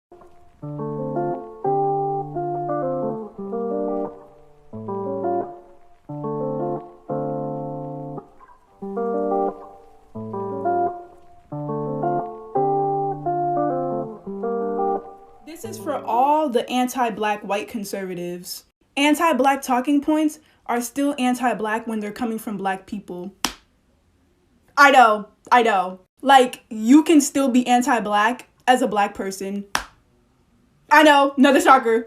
This is for all the anti-black white conservatives. Anti-black talking points are still anti-black when they're coming from black people. I know. Like, you can still be anti-black as a black person. I know, another shocker.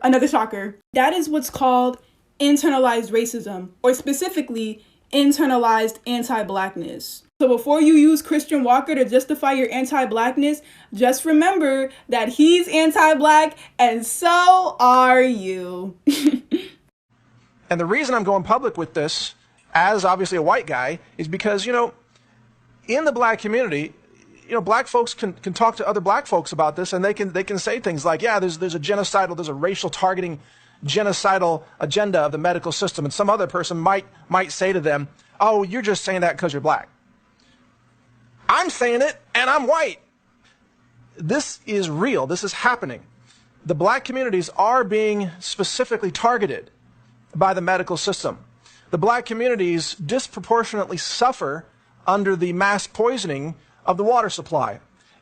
That is what's called internalized racism, or specifically, internalized anti-blackness. So before you use Christian Walker to justify your anti-blackness, just remember that he's anti-black and so are you. And the reason I'm going public with this, as obviously a white guy, is because, in the black community, black folks can talk to other black folks about this, and they can say things like, yeah, there's a racial targeting genocidal agenda of the medical system, and some other person might say to them, oh, you're just saying that because you're black. I'm saying it, and I'm white. This is real. This is happening. The black communities are being specifically targeted by the medical system. The black communities disproportionately suffer under the mass poisoning of the water supply.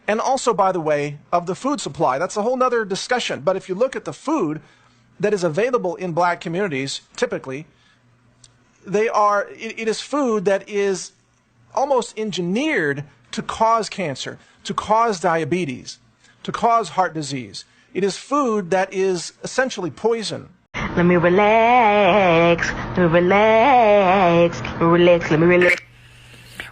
And also, by the way, of the food supply. That's a whole nother discussion. But if you look at the food that is available in black communities, typically, it is food that is almost engineered to cause cancer, to cause diabetes, to cause heart disease. It is food that is essentially poison. Let me relax.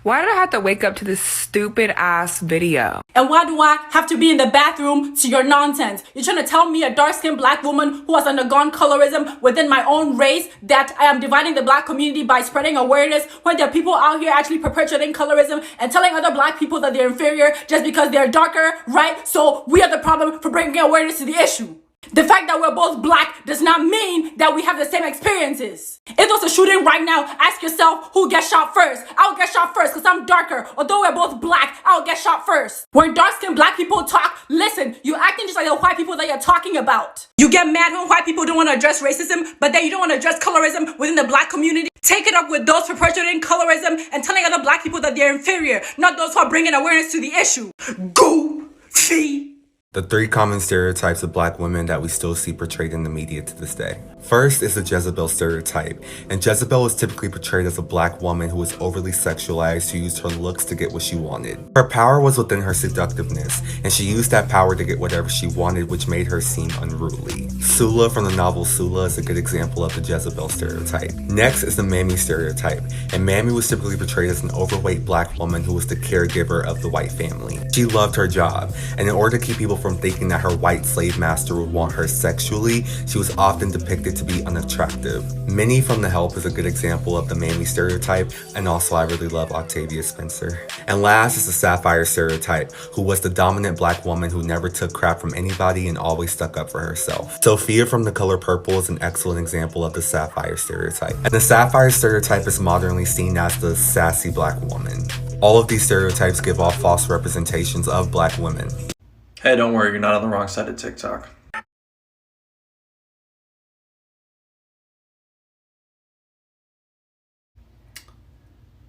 Why did I have to wake up to this stupid ass video? And why do I have to be in the bathroom to your nonsense? You're trying to tell me, a dark-skinned black woman who has undergone colorism within my own race, that I am dividing the black community by spreading awareness, when there are people out here actually perpetuating colorism and telling other black people that they're inferior just because they're darker, right? So we are the problem for bringing awareness to the issue. The fact that we're both black does not mean that we have the same experiences. If there's a shooting right now, ask yourself who gets shot first. I'll get shot first because I'm darker. Although we're both black, I'll get shot first. When dark-skinned black people talk, listen, you're acting just like the white people that you're talking about. You get mad when white people don't want to address racism, but then you don't want to address colorism within the black community. Take it up with those perpetuating colorism and telling other black people that they're inferior, not those who are bringing awareness to the issue. Goofy. The 3 common stereotypes of black women that we still see portrayed in the media to this day. First is the Jezebel stereotype, and Jezebel is typically portrayed as a black woman who was overly sexualized, who used her looks to get what she wanted. Her power was within her seductiveness, and she used that power to get whatever she wanted, which made her seem unruly. Sula from the novel Sula is a good example of the Jezebel stereotype. Next is the Mammy stereotype, and Mammy was typically portrayed as an overweight black woman who was the caregiver of the white family. She loved her job, and in order to keep people from thinking that her white slave master would want her sexually, she was often depicted to be unattractive. Minnie from The Help is a good example of the Mammy stereotype, and also I really love Octavia Spencer. And last is the Sapphire stereotype, who was the dominant black woman who never took crap from anybody and always stuck up for herself. Sophia from The Color Purple is an excellent example of the Sapphire stereotype. And the Sapphire stereotype is modernly seen as the sassy black woman. All of these stereotypes give off false representations of black women. Hey, don't worry, you're not on the wrong side of TikTok.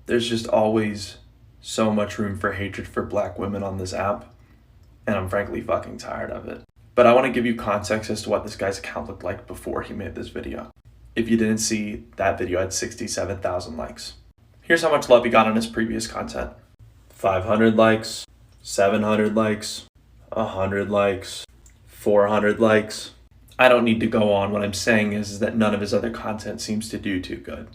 There's just always so much room for hatred for black women on this app, and I'm frankly fucking tired of it. But I want to give you context as to what this guy's account looked like before he made this video. If you didn't see, that video had 67,000 likes. Here's how much love he got on his previous content. 500 likes, 700 likes, 100 likes, 400 likes. I don't need to go on. What I'm saying is that none of his other content seems to do too good.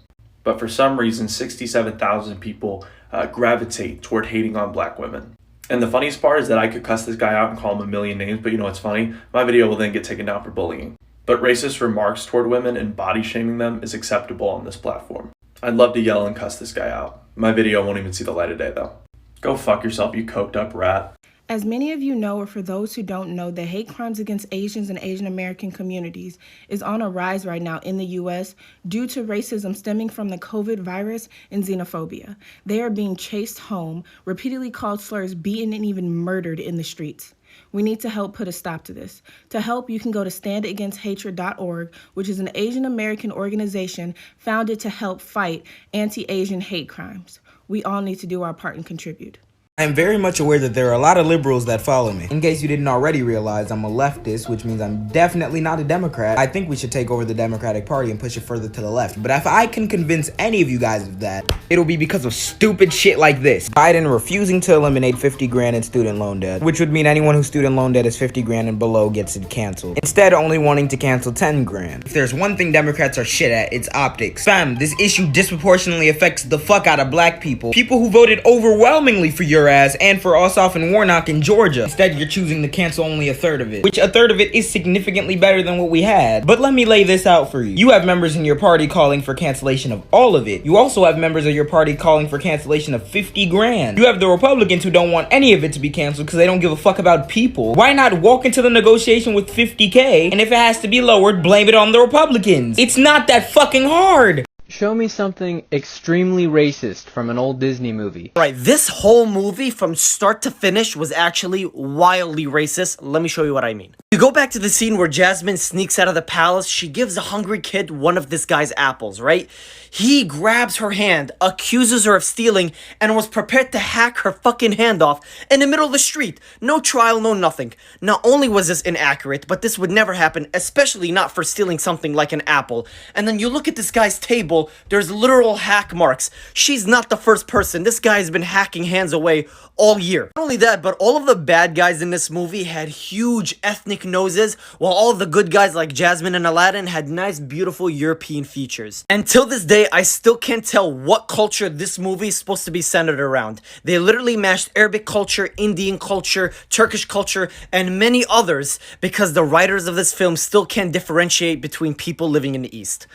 But for some reason, 67,000 people gravitate toward hating on black women. And the funniest part is that I could cuss this guy out and call him a million names, but you know what's funny? My video will then get taken down for bullying. But racist remarks toward women and body shaming them is acceptable on this platform. I'd love to yell and cuss this guy out. My video won't even see the light of day though. Go fuck yourself, you coked up rat. As many of you know, or for those who don't know, the hate crimes against Asians and Asian American communities is on a rise right now in the U.S. due to racism stemming from the COVID virus and xenophobia. They are being chased home, repeatedly called slurs, beaten, and even murdered in the streets. We need to help put a stop to this. To help, you can go to standagainsthatred.org, which is an Asian American organization founded to help fight anti-Asian hate crimes. We all need to do our part and contribute. I am very much aware that there are a lot of liberals that follow me. In case you didn't already realize, I'm a leftist, which means I'm definitely not a Democrat. I think we should take over the Democratic Party and push it further to the left. But if I can convince any of you guys of that, it'll be because of stupid shit like this. Biden refusing to eliminate 50 grand in student loan debt, which would mean anyone whose student loan debt is 50 grand and below gets it canceled. Instead, only wanting to cancel 10 grand. If there's one thing Democrats are shit at, it's optics. Fam, this issue disproportionately affects the fuck out of black people. People who voted overwhelmingly for your ass and for Ossoff and Warnock in Georgia. Instead, you're choosing to cancel only a third of it, which a third of it is significantly better than what we had. But let me lay this out for you. You have members in your party calling for cancellation of all of it. You also have members of your party calling for cancellation of 50 grand. You have the Republicans who don't want any of it to be canceled because they don't give a fuck about people. Why not walk into the negotiation with 50K, and if it has to be lowered, blame it on the Republicans? It's not that fucking hard. Show me something extremely racist from an old Disney movie. Right, this whole movie from start to finish was actually wildly racist. Let me show you what I mean. You go back to the scene where Jasmine sneaks out of the palace. She gives a hungry kid one of this guy's apples, right? He grabs her hand, accuses her of stealing, and was prepared to hack her fucking hand off in the middle of the street. No trial, no nothing. Not only was this inaccurate, but this would never happen, especially not for stealing something like an apple. And then you look at this guy's table, there's literal hack marks. She's not the first person. This guy has been hacking hands away all year. Not only that, but all of the bad guys in this movie had huge ethnic noses, while all of the good guys like Jasmine and Aladdin had nice, beautiful European features. And till this day, I still can't tell what culture this movie is supposed to be centered around. They literally mashed Arabic culture, Indian culture, Turkish culture, and many others because the writers of this film still can't differentiate between people living in the East.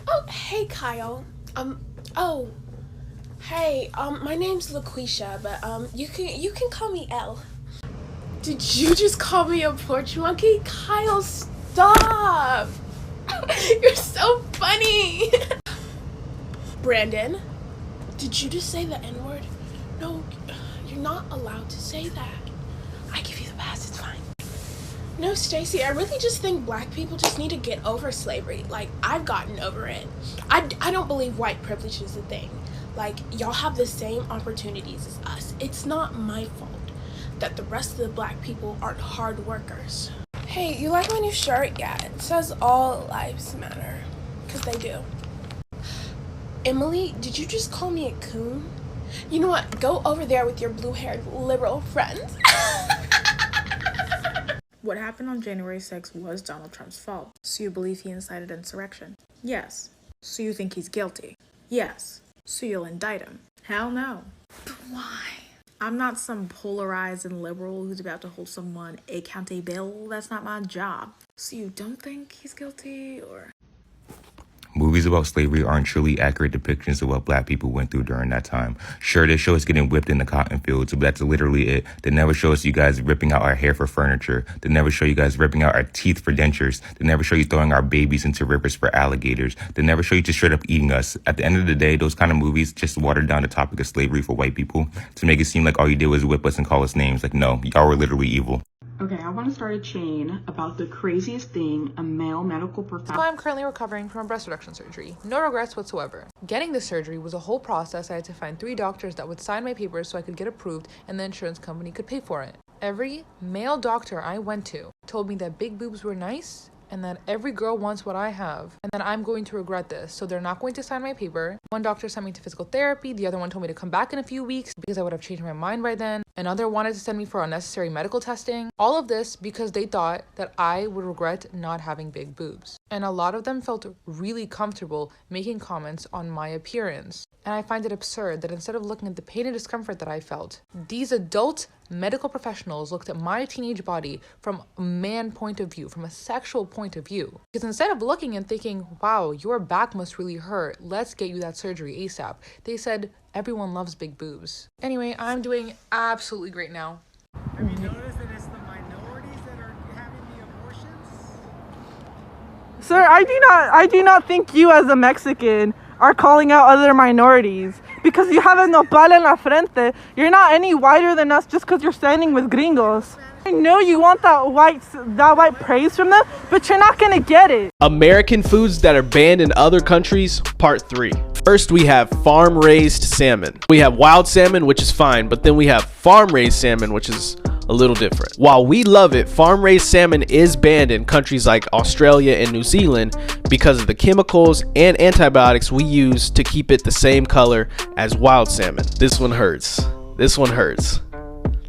Oh, hey, Kyle. My name's LaQuisha, but, you can call me Elle. Did you just call me a porch monkey? Kyle, stop! You're so funny! Brandon, did you just say the N-word? No, you're not allowed to say that. I give you the pass, it's fine. No, Stacy, I really just think black people just need to get over slavery. Like, I've gotten over it. I don't believe white privilege is a thing. Like, y'all have the same opportunities as us. It's not my fault that the rest of the black people aren't hard workers. Hey, you like my new shirt? Yeah, it says all lives matter. Because they do. Emily, did you just call me a coon? You know what? Go over there with your blue-haired liberal friends. What happened on January 6th was Donald Trump's fault. So you believe he incited insurrection? Yes. So you think he's guilty? Yes. So you'll indict him? Hell no. But why? I'm not some polarized and liberal who's about to hold someone accountable. That's not my job. So you don't think he's guilty, or? Movies about slavery aren't truly accurate depictions of what black people went through during that time. Sure, they show us getting whipped in the cotton fields, but that's literally it. They never show us you guys ripping out our hair for furniture. They never show you guys ripping out our teeth for dentures. They never show you throwing our babies into rivers for alligators. They never show you just straight up eating us. At the end of the day, those kind of movies just watered down the topic of slavery for white people to make it seem like all you did was whip us and call us names. Like, no, y'all were literally evil. Okay, I want to start a chain about the craziest thing a male medical professional. I'm currently recovering from a breast reduction surgery. No regrets whatsoever. Getting the surgery was a whole process. I had to find 3 doctors that would sign my papers so I could get approved and the insurance company could pay for it. Every male doctor I went to told me that big boobs were nice and that every girl wants what I have, and that I'm going to regret this, so they're not going to sign my paper. One doctor sent me to physical therapy, the other one told me to come back in a few weeks because I would have changed my mind by then. Another wanted to send me for unnecessary medical testing. All of this because they thought that I would regret not having big boobs. And a lot of them felt really comfortable making comments on my appearance. And I find it absurd that instead of looking at the pain and discomfort that I felt, these adult medical professionals looked at my teenage body from a man point of view, from a sexual point of view. Because instead of looking and thinking, wow, your back must really hurt, let's get you that surgery ASAP, they said, everyone loves big boobs. Anyway, I'm doing absolutely great now. Have you noticed that it's the minorities that are having the abortions? Sir, I do not think you as a Mexican are calling out other minorities because you have a nopal en la frente. You're not any whiter than us just because you're standing with gringos. I know you want that white praise from them, but you're not gonna get it. American foods that are banned in other countries, part 3. First, we have farm-raised salmon. We have wild salmon, which is fine, but then we have farm-raised salmon, which is a little different. While we love it, farm-raised salmon is banned in countries like Australia and New Zealand because of the chemicals and antibiotics we use to keep it the same color as wild salmon. This one hurts. This one hurts.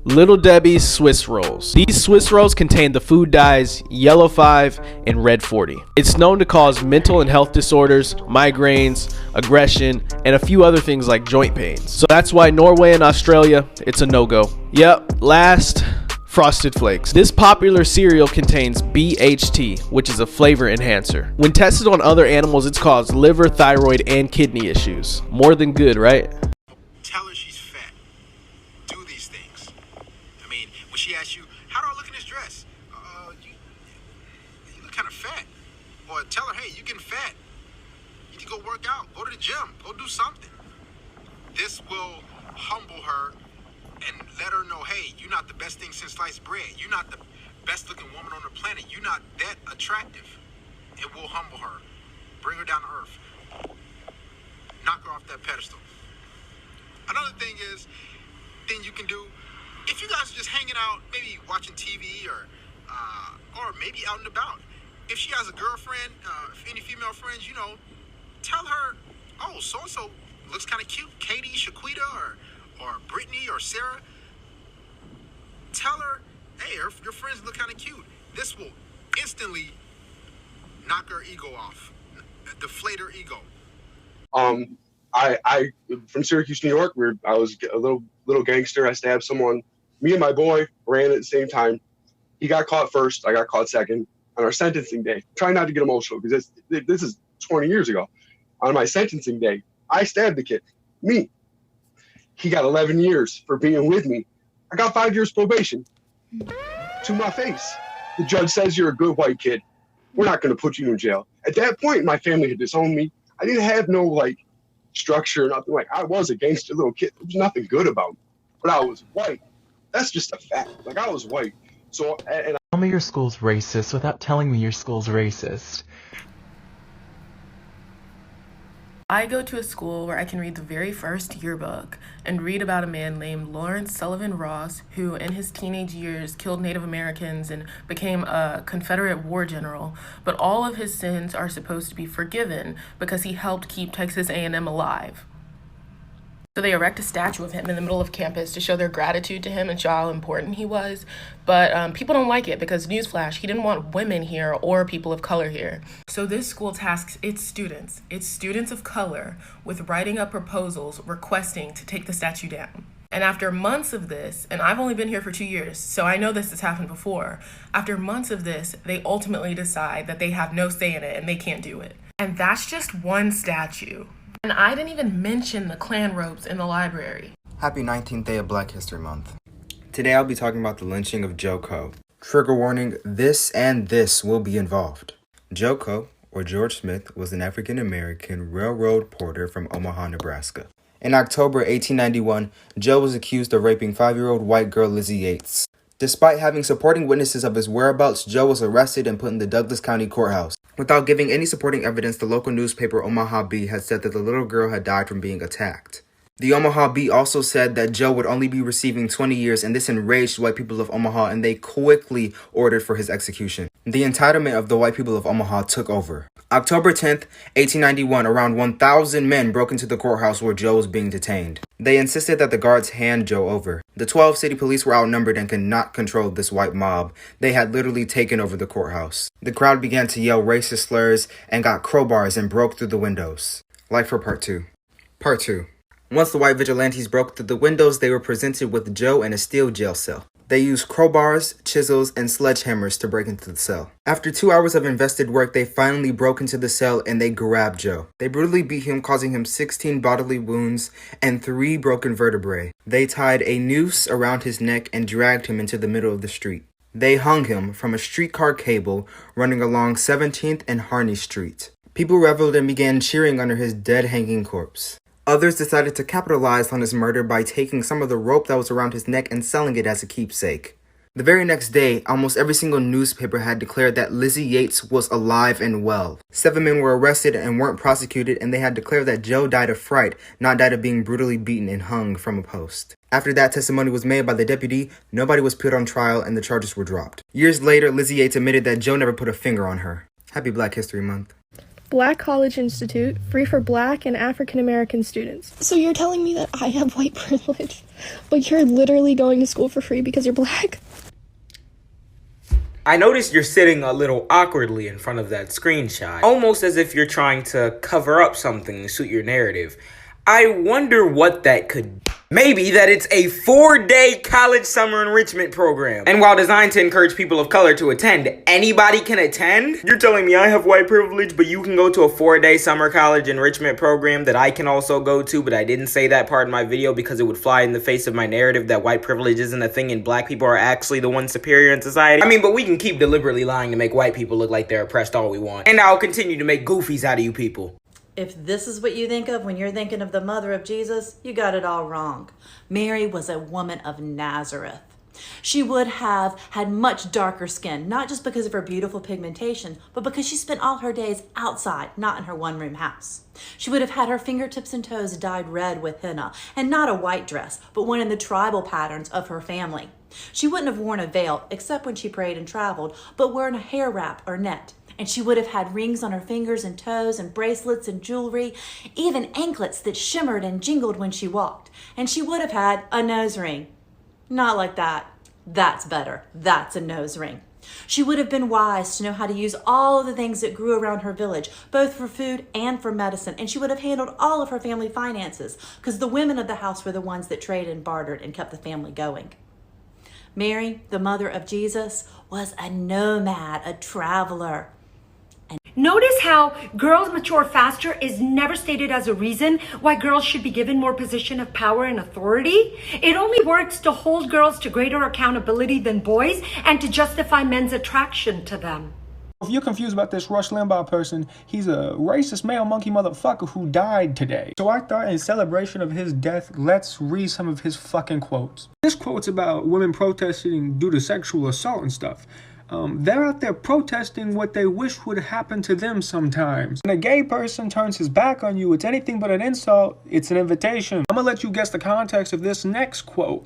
Little Debbie's Swiss rolls. These Swiss rolls contain the food dyes Yellow 5 and Red 40. It's known to cause mental and health disorders, migraines, aggression, and a few other things like joint pains. So that's why Norway and Australia, it's a no-go. Yep, last, Frosted Flakes. This popular cereal contains BHT, which is a flavor enhancer. When tested on other animals, it's caused liver, thyroid, and kidney issues. More than good, right? Tell her she's fat. Do these things. I mean, when she asks you, how do I look in this dress? You look kind of fat. Or tell her, hey, you getting fat. You need to go work out. Go to the gym. Go do something. This will humble her and let her know, hey, you're not the best thing since sliced bread. You're not the best looking woman on the planet. You're not that attractive. It will humble her. Bring her down to earth. Knock her off that pedestal. Another thing you can do, if you guys are just hanging out, maybe watching TV or maybe out and about, if she has a girlfriend, any female friends, tell her, oh, so-and-so looks kind of cute, Katie, Shaquita, or Brittany, or Sarah. Tell her, hey, your friends look kind of cute. This will instantly knock her ego off, deflate her ego. I from Syracuse, New York, where I was a little gangster. I stabbed someone. Me and my boy ran at the same time. He got caught first. I got caught second. On our sentencing day, try not to get emotional because this is 20 years ago. On my sentencing day, I stabbed the kid. Me. He got 11 years for being with me. I got 5 years probation. To my face. The judge says you're a good white kid. We're not going to put you in jail. At that point, my family had disowned me. I didn't have no structure or nothing. I was a gangster little kid. There was nothing good about me. But I was white. That's just a fact. I was white. So and Tell me your school's racist without telling me your school's racist. I go to a school where I can read the very first yearbook and read about a man named Lawrence Sullivan Ross, who in his teenage years killed Native Americans and became a Confederate war general. But all of his sins are supposed to be forgiven because he helped keep Texas A&M alive. So they erect a statue of him in the middle of campus to show their gratitude to him and show how important he was. But people don't like it because, newsflash, he didn't want women here or people of color here. So this school tasks its students of color, with writing up proposals requesting to take the statue down. And after months of this, and I've only been here for 2 years, so I know this has happened before. After months of this, they ultimately decide that they have no say in it and they can't do it. And that's just one statue. And I didn't even mention the Klan robes in the library. Happy 19th day of Black History Month. Today I'll be talking about the lynching of Joe Coe. Trigger warning, this and this will be involved. Joe Coe, or George Smith, was an African-American railroad porter from Omaha, Nebraska. In October 1891, Joe was accused of raping 5-year-old white girl Lizzie Yates. Despite having supporting witnesses of his whereabouts, Joe was arrested and put in the Douglas County Courthouse. Without giving any supporting evidence, the local newspaper Omaha Bee had said that the little girl had died from being attacked. The Omaha Bee also said that Joe would only be receiving 20 years, and this enraged white people of Omaha, and they quickly ordered for his execution. The entitlement of the white people of Omaha took over. October 10th, 1891, around 1,000 men broke into the courthouse where Joe was being detained. They insisted that the guards hand Joe over. The 12 city police were outnumbered and could not control this white mob. They had literally taken over the courthouse. The crowd began to yell racist slurs and got crowbars and broke through the windows. Like for part 2. Part 2. Once the white vigilantes broke through the windows, they were presented with Joe in a steel jail cell. They used crowbars, chisels, and sledgehammers to break into the cell. After 2 hours of invested work, they finally broke into the cell and they grabbed Joe. They brutally beat him, causing him 16 bodily wounds and 3 broken vertebrae. They tied a noose around his neck and dragged him into the middle of the street. They hung him from a streetcar cable running along 17th and Harney Street. People reveled and began cheering under his dead hanging corpse. Others decided to capitalize on his murder by taking some of the rope that was around his neck and selling it as a keepsake. The very next day, almost every single newspaper had declared that Lizzie Yates was alive and well. 7 men were arrested and weren't prosecuted, and they had declared that Joe died of fright, not died of being brutally beaten and hung from a post. After that testimony was made by the deputy, nobody was put on trial and the charges were dropped. Years later, Lizzie Yates admitted that Joe never put a finger on her. Happy Black History Month. Black College Institute, free for Black and African American students. So you're telling me that I have white privilege, but you're literally going to school for free because you're Black? I noticed you're sitting a little awkwardly in front of that screenshot, almost as if you're trying to cover up something to suit your narrative. I wonder what that could be. Maybe that it's a 4-day college summer enrichment program. And while designed to encourage people of color to attend, anybody can attend? You're telling me I have white privilege, but you can go to a 4-day summer college enrichment program that I can also go to, but I didn't say that part in my video because it would fly in the face of my narrative that white privilege isn't a thing and black people are actually the ones superior in society. I mean, but we can keep deliberately lying to make white people look like they're oppressed all we want. And I'll continue to make goofies out of you people. If this is what you think of when you're thinking of the mother of Jesus, you got it all wrong. Mary was a woman of Nazareth. She would have had much darker skin, not just because of her beautiful pigmentation, but because she spent all her days outside, not in her one-room house. She would have had her fingertips and toes dyed red with henna, and not a white dress, but one in the tribal patterns of her family. She wouldn't have worn a veil, except when she prayed and traveled, but wearing a hair wrap or net. And she would have had rings on her fingers and toes and bracelets and jewelry, even anklets that shimmered and jingled when she walked. And she would have had a nose ring. Not like that. That's better. That's a nose ring. She would have been wise to know how to use all of the things that grew around her village, both for food and for medicine. And she would have handled all of her family finances, because the women of the house were the ones that traded and bartered and kept the family going. Mary, the mother of Jesus, was a nomad, a traveler. Notice how girls mature faster is never stated as a reason why girls should be given more position of power and authority. It only works to hold girls to greater accountability than boys and to justify men's attraction to them. If you're confused about this Rush Limbaugh person, he's a racist male monkey motherfucker who died today. So I thought in celebration of his death, let's read some of his fucking quotes. This quote's about women protesting due to sexual assault and stuff. They're out there protesting what they wish would happen to them sometimes. When a gay person turns his back on you, it's anything but an insult, it's an invitation. I'm gonna let you guess the context of this next quote.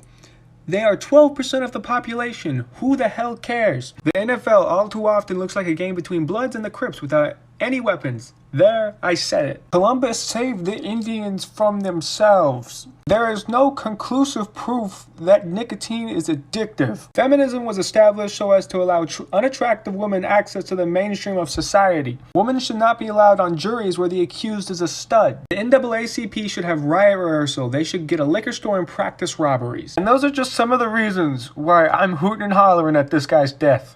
They are 12% of the population. Who the hell cares? The NFL all too often looks like a game between Bloods and the Crips without any weapons. There, I said it. Columbus saved the Indians from themselves. There is no conclusive proof that nicotine is addictive. Feminism was established so as to allow unattractive women access to the mainstream of society. Women should not be allowed on juries where the accused is a stud. The NAACP should have riot rehearsal. They should get a liquor store and practice robberies. And those are just some of the reasons why I'm hooting and hollering at this guy's death.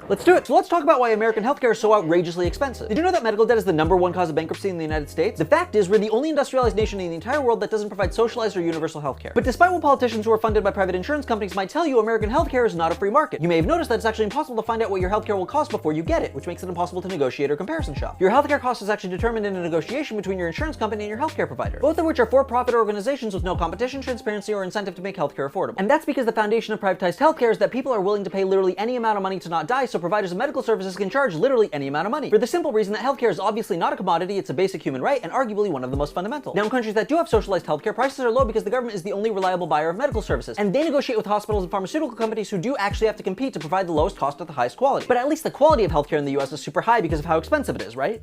Let's do it. So let's talk about why American healthcare is so outrageously expensive. Did you know that medical debt is the #1 cause of bankruptcy in the United States? The fact is, we're the only industrialized nation in the entire world that doesn't provide socialized or universal healthcare. But despite what politicians who are funded by private insurance companies might tell you, American healthcare is not a free market. You may have noticed that it's actually impossible to find out what your healthcare will cost before you get it, which makes it impossible to negotiate or comparison shop. Your healthcare cost is actually determined in a negotiation between your insurance company and your healthcare provider, both of which are for-profit organizations with no competition, transparency, or incentive to make healthcare affordable. And that's because the foundation of privatized healthcare is that people are willing to pay literally any amount of money to not die, so providers of medical services can charge literally any amount of money. For the simple reason that healthcare is obviously not a commodity, it's a basic human right, and arguably one of the most fundamental. Now in countries that do have socialized healthcare, prices are low because the government is the only reliable buyer of medical services, and they negotiate with hospitals and pharmaceutical companies who do actually have to compete to provide the lowest cost at the highest quality. But at least the quality of healthcare in the US is super high because of how expensive it is, right?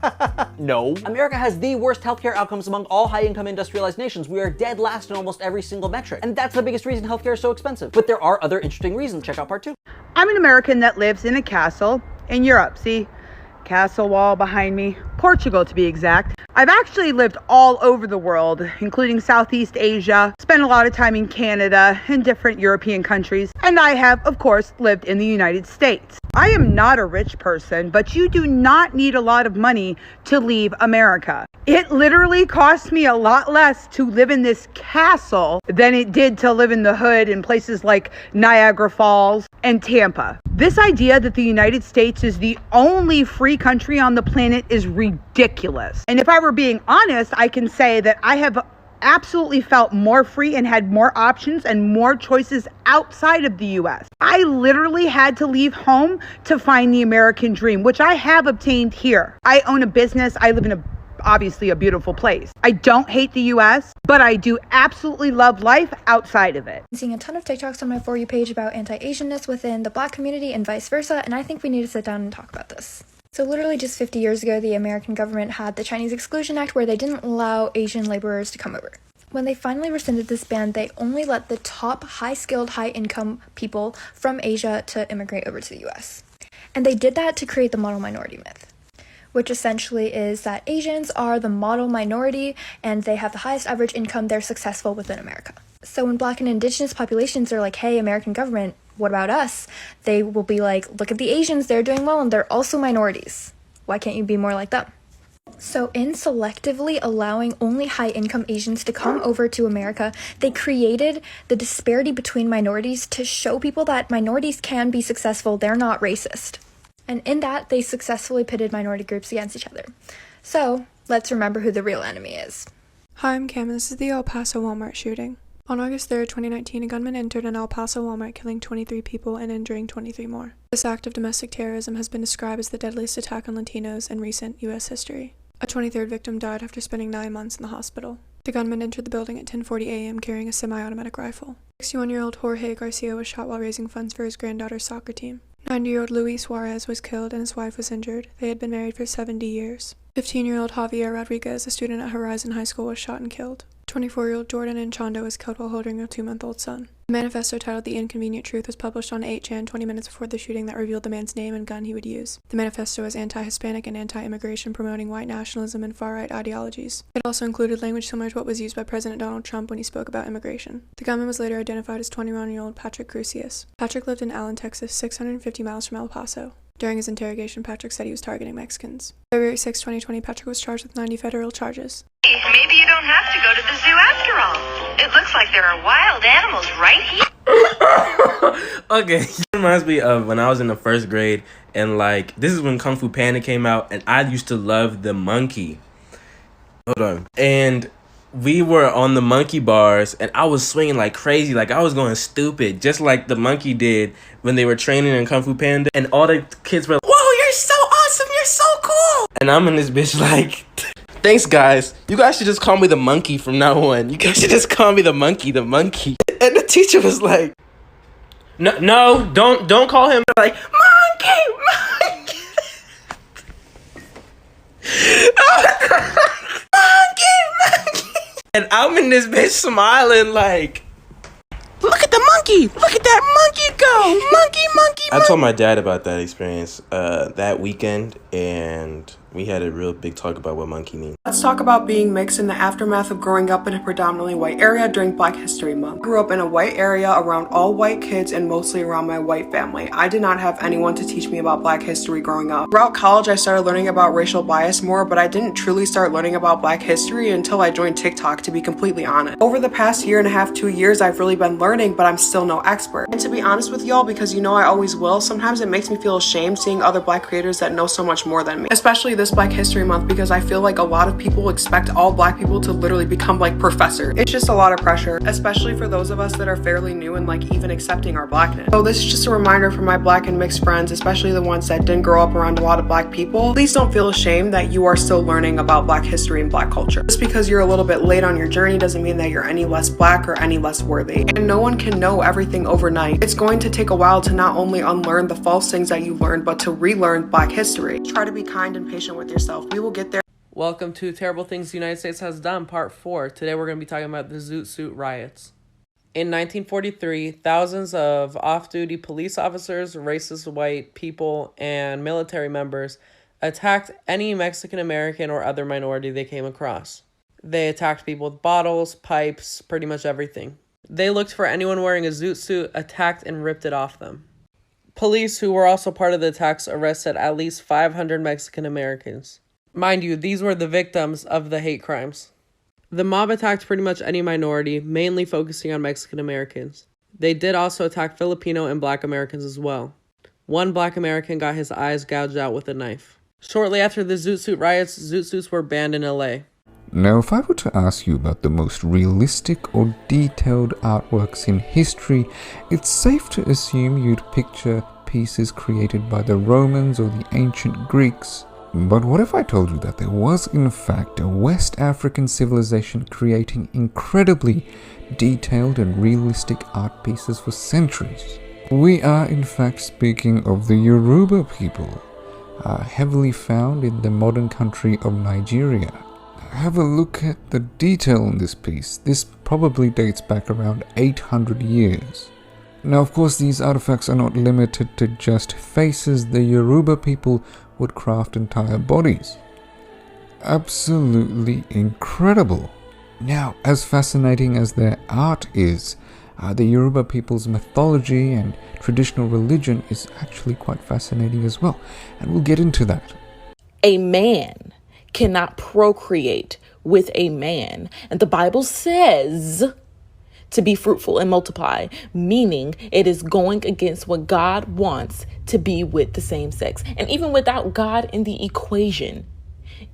No. America has the worst healthcare outcomes among all high-income industrialized nations. We are dead last in almost every single metric, and that's the biggest reason healthcare is so expensive. But there are other interesting reasons. Check out part 2. I'm an American that lives in a castle in Europe. See? Castle wall behind me, Portugal to be exact. I've actually lived all over the world, including Southeast Asia, spent a lot of time in Canada and different European countries, and I have, of course, lived in the United States. I am not a rich person, but you do not need a lot of money to leave America. It literally cost me a lot less to live in this castle than it did to live in the hood in places like Niagara Falls and Tampa. This idea that the United States is the only free country on the planet is ridiculous. And if I were being honest, I can say that I have absolutely felt more free and had more options and more choices outside of the US. I literally had to leave home to find the American dream, which I have obtained here. I own a business. I live in obviously a beautiful place. I don't hate the US, but I do absolutely love life outside of it. I'm seeing a ton of TikToks on my For You page about anti-Asianness within the Black community and vice versa, and I think we need to sit down and talk about this. So literally just 50 years ago, the American government had the Chinese Exclusion Act where they didn't allow Asian laborers to come over. When they finally rescinded this ban, they only let the top high-skilled, high-income people from Asia to immigrate over to the US. And they did that to create the model minority myth, which essentially is that Asians are the model minority and they have the highest average income, they're successful within America. So when Black and Indigenous populations are like, hey, American government, what about us? They will be like, look at the Asians, they're doing well and they're also minorities. Why can't you be more like them? So in selectively allowing only high-income Asians to come over to America, they created the disparity between minorities to show people that minorities can be successful, they're not racist. And in that, they successfully pitted minority groups against each other. So, let's remember who the real enemy is. Hi, I'm Cam, and this is the El Paso Walmart shooting. On August 3rd, 2019, a gunman entered an El Paso Walmart, killing 23 people and injuring 23 more. This act of domestic terrorism has been described as the deadliest attack on Latinos in recent U.S. history. A 23rd victim died after spending 9 months in the hospital. The gunman entered the building at 10:40 a.m. carrying a semi-automatic rifle. 61-year-old Jorge Garcia was shot while raising funds for his granddaughter's soccer team. 90-year-old Luis Suarez was killed and his wife was injured. They had been married for 70 years. 15-year-old Javier Rodriguez, a student at Horizon High School, was shot and killed. 24-year-old Jordan Anchondo was killed while holding a 2-month-old son. A manifesto titled The Inconvenient Truth was published on 8chan 20 minutes before the shooting that revealed the man's name and gun he would use. The manifesto was anti-Hispanic and anti-immigration, promoting white nationalism and far-right ideologies. It also included language similar to what was used by President Donald Trump when he spoke about immigration. The gunman was later identified as 21-year-old Patrick Crucius. Patrick lived in Allen, Texas, 650 miles from El Paso. During his interrogation, Patrick said he was targeting Mexicans. February 6, 2020, Patrick was charged with 90 federal charges. Maybe you don't have to go to the zoo after all. It looks like there are wild animals right here. Okay, it reminds me of when I was in the 1st grade, and like, this is when Kung Fu Panda came out, and I used to love the monkey. Hold on. And we were on the monkey bars, and I was swinging like crazy, like I was going stupid, just like the monkey did when they were training in Kung Fu Panda, and all the kids were like, whoa, you're so awesome, you're so cool. And I'm in this bitch like, thanks guys, you guys should just call me the monkey from now on. You guys should just call me the monkey. And the teacher was like, no, don't call him like, monkey. Monkey. And I'm in this bitch smiling like, look at the monkey. Look at that monkey go. Monkey. I told my dad about that experience that weekend, and we had a real big talk about what monkey means. Let's talk about being mixed in the aftermath of growing up in a predominantly white area during Black History Month. I grew up in a white area around all white kids and mostly around my white family. I did not have anyone to teach me about Black history growing up. Throughout college, I started learning about racial bias more, but I didn't truly start learning about Black history until I joined TikTok, to be completely honest. Over the past 1.5 to 2 years, I've really been learning, but I'm still no expert. And to be honest with y'all, because you know I always will, sometimes it makes me feel ashamed seeing other Black creators that know so much more than me. Especially this Black History Month, because I feel like a lot of people expect all Black people to literally become like professors. It's just a lot of pressure, especially for those of us that are fairly new and like even accepting our Blackness. So this is just a reminder for my Black and mixed friends, especially the ones that didn't grow up around a lot of Black people. Please don't feel ashamed that you are still learning about Black history and Black culture. Just because you're a little bit late on your journey doesn't mean that you're any less Black or any less worthy. And no one can know everything overnight. It's going to take a while to not only unlearn the false things that you learned, but to relearn Black history. Try to be kind and patient with yourself. We will get there. Welcome to Terrible Things the United States Has Done, Part 4. Today we're going to be talking about the Zoot Suit riots. In 1943, thousands of off-duty police officers, racist white people, and military members attacked any Mexican American or other minority they came across. They attacked people with bottles, pipes, pretty much everything. They looked for anyone wearing a zoot suit, attacked, and ripped it off them. Police, who were also part of the attacks, arrested at least 500 Mexican Americans. Mind you, these were the victims of the hate crimes. The mob attacked pretty much any minority, mainly focusing on Mexican Americans. They did also attack Filipino and Black Americans as well. One Black American got his eyes gouged out with a knife. Shortly after the Zoot Suit riots, zoot suits were banned in LA. Now, if I were to ask you about the most realistic or detailed artworks in history, it's safe to assume you'd picture pieces created by the Romans or the ancient Greeks. But what if I told you that there was in fact a West African civilization creating incredibly detailed and realistic art pieces for centuries? We are in fact speaking of the Yoruba people, heavily found in the modern country of Nigeria. Have a look at the detail in this piece. This probably dates back around 800 years. Now, of course, these artifacts are not limited to just faces. The Yoruba people would craft entire bodies. Absolutely incredible. Now, as fascinating as their art is, the Yoruba people's mythology and traditional religion is actually quite fascinating as well, and we'll get into that. A man cannot procreate with a man, and the Bible says to be fruitful and multiply, meaning it is going against what God wants to be with the same sex. And even without God in the equation,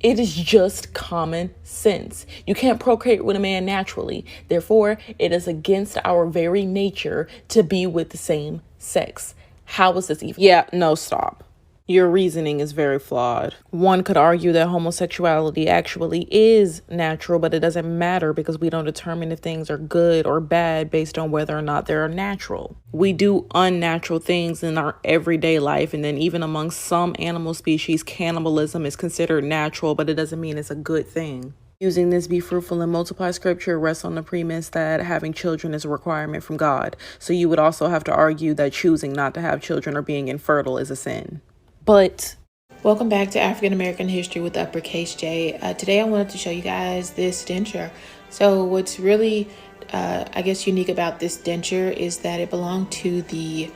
it is just common sense. You can't procreate with a man naturally. Therefore, it is against our very nature to be with the same sex. How is this even? Yeah, no, stop. Your reasoning is very flawed. One could argue that homosexuality actually is natural, but it doesn't matter because we don't determine if things are good or bad based on whether or not they're natural. We do unnatural things in our everyday life, and then even among some animal species, cannibalism is considered natural, but it doesn't mean it's a good thing. Using this be fruitful and multiply scripture rests on the premise that having children is a requirement from God. So you would also have to argue that choosing not to have children or being infertile is a sin. But welcome back to African American History with uppercase J. Today I wanted to show you guys this denture. So what's really, I guess, unique about this denture is that it belonged to the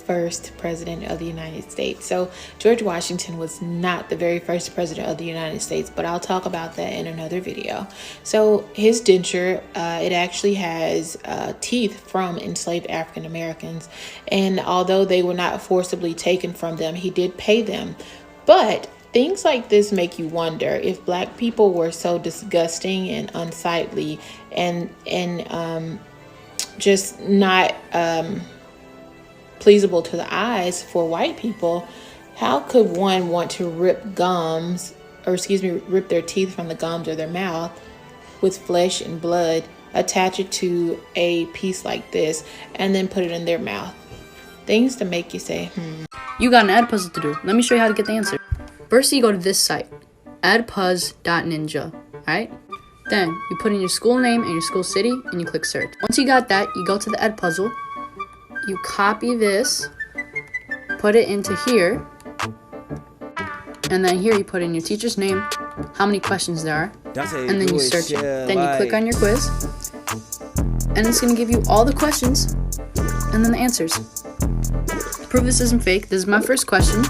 first president of the United States. So George Washington was not the very first president of the United States, but I'll talk about that in another video. So his denture, it actually has teeth from enslaved African Americans, and although they were not forcibly taken from them, he did pay them. But things like this make you wonder if Black people were so disgusting and unsightly and just not pleasable to the eyes for white people, how could one want to rip their teeth from the gums of their mouth with flesh and blood, attach it to a piece like this, and then put it in their mouth? Things to make you say, You got an ad puzzle to do. Let me show you how to get the answer. First, you go to this site, adpuzz.ninja, alright? Then, you put in your school name and your school city, and you click search. Once you got that, you go to the ad puzzle. You copy this, put it into here, and then here you put in your teacher's name, how many questions there are, and then you search it. Then you click on your quiz, and it's going to give you all the questions, and then the answers. To prove this isn't fake, this is my first question.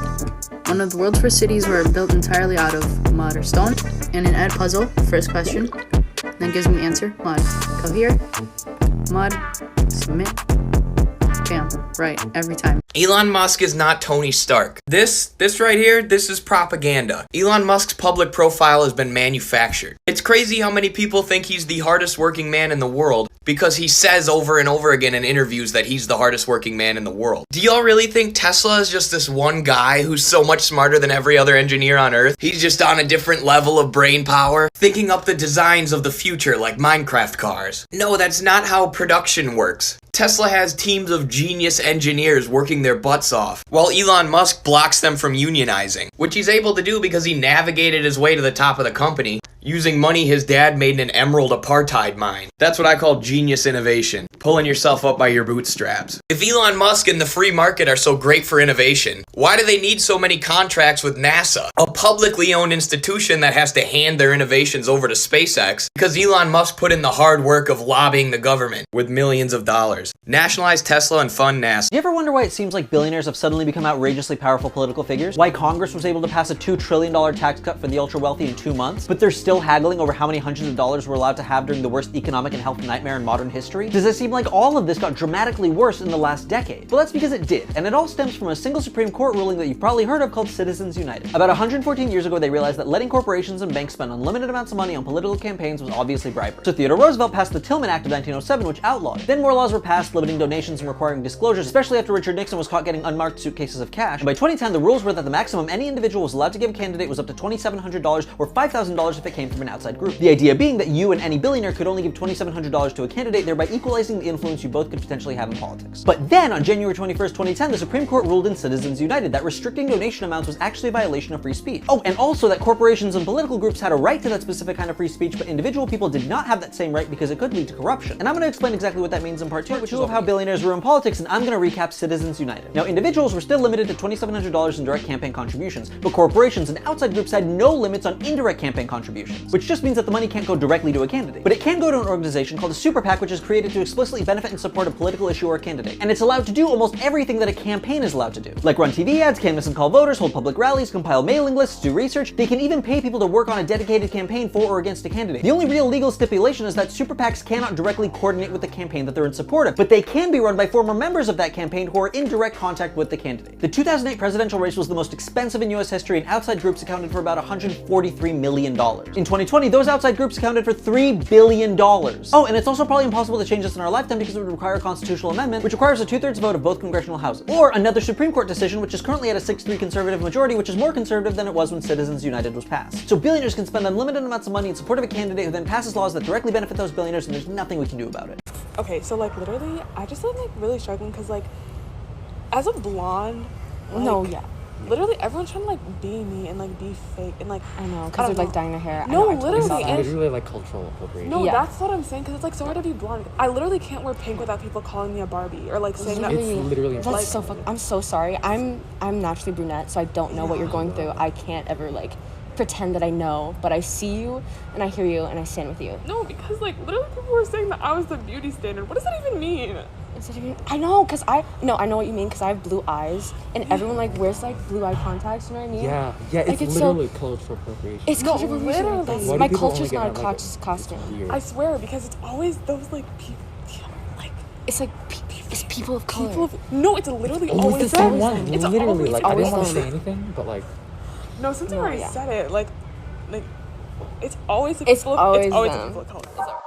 One of the world's first cities were built entirely out of mud or stone, and an ad puzzle, first question, then gives me the answer, mud. Go here, mud, submit. Bam, right, every time. Elon Musk is not Tony Stark. This right here, this is propaganda. Elon Musk's public profile has been manufactured. It's crazy how many people think he's the hardest working man in the world because he says over and over again in interviews that he's the hardest working man in the world. Do y'all really think Tesla is just this one guy who's so much smarter than every other engineer on Earth? He's just on a different level of brain power, thinking up the designs of the future like Minecraft cars. No, that's not how production works. Tesla has teams of genius engineers working their butts off, while Elon Musk blocks them from unionizing, which he's able to do because he navigated his way to the top of the company using money his dad made in an emerald apartheid mine. That's what I call genius innovation, pulling yourself up by your bootstraps. If Elon Musk and the free market are so great for innovation, why do they need so many contracts with NASA, a publicly owned institution that has to hand their innovations over to SpaceX because Elon Musk put in the hard work of lobbying the government with millions of dollars? Nationalize Tesla and fund NASA. Do you ever wonder why it seems like billionaires have suddenly become outrageously powerful political figures? Why Congress was able to pass a $2 trillion tax cut for the ultra wealthy in 2 months, but they're still still haggling over how many hundreds of dollars we're allowed to have during the worst economic and health nightmare in modern history? Does it seem like all of this got dramatically worse in the last decade? Well, that's because it did, and it all stems from a single Supreme Court ruling that you've probably heard of called Citizens United. About 114 years ago, they realized that letting corporations and banks spend unlimited amounts of money on political campaigns was obviously bribery. So Theodore Roosevelt passed the Tillman Act of 1907, which outlawed it. Then more laws were passed limiting donations and requiring disclosures, especially after Richard Nixon was caught getting unmarked suitcases of cash. And by 2010, the rules were that the maximum any individual was allowed to give a candidate was up to $2,700 or $5,000 if it came from an outside group. The idea being that you and any billionaire could only give $2,700 to a candidate, thereby equalizing the influence you both could potentially have in politics. But then, on January 21st, 2010, the Supreme Court ruled in Citizens United that restricting donation amounts was actually a violation of free speech. Oh, and also that corporations and political groups had a right to that specific kind of free speech, but individual people did not have that same right because it could lead to corruption. And I'm going to explain exactly what that means in part 2, which is of how billionaires ruin politics, and I'm going to recap Citizens United. Now, individuals were still limited to $2,700 in direct campaign contributions, but corporations and outside groups had no limits on indirect campaign contributions, which just means that the money can't go directly to a candidate. But it can go to an organization called a super PAC, which is created to explicitly benefit and support a political issue or a candidate. And it's allowed to do almost everything that a campaign is allowed to do, like run TV ads, canvass and call voters, hold public rallies, compile mailing lists, do research. They can even pay people to work on a dedicated campaign for or against a candidate. The only real legal stipulation is that super PACs cannot directly coordinate with the campaign that they're in support of, but they can be run by former members of that campaign who are in direct contact with the candidate. The 2008 presidential race was the most expensive in US history, and outside groups accounted for about $143 million. In 2020, those outside groups accounted for $3 billion. Oh, and it's also probably impossible to change this in our lifetime because it would require a constitutional amendment, which requires a 2/3 vote of both congressional houses. Or another Supreme Court decision, which is currently at a 6-3 conservative majority, which is more conservative than it was when Citizens United was passed. So billionaires can spend unlimited amounts of money in support of a candidate who then passes laws that directly benefit those billionaires, and there's nothing we can do about it. Okay, so like literally, I just am like really struggling because like, as a blonde, like, literally everyone's trying to like be me and like be fake and like I know because they're like dyeing their hair. No, I know, literally, and literally like cultural appropriation. No, that's what I'm saying because it's like so hard to be blonde. I literally can't wear pink without people calling me a Barbie or like saying that. It's literally that's like, so fucking. I'm so sorry. I'm naturally brunette, so I don't know what you're going through. I can't ever like pretend that I know, but I see you and I hear you and I stand with you. No, because like literally people were saying that I was the beauty standard. What does that even mean? I know, because I know what you mean, because I have blue eyes, and everyone like wears like blue eye contacts, you know what I mean? Yeah, like, it's literally cultural appropriation. It's cultural appropriation. Literally. My culture's not a costume. I swear, because it's always those like people, like it's like it's people of color. No, it's literally always the same one. It's literally always like I didn't want to say anything, but like no, since I already said it, like it's always like it's always people of color.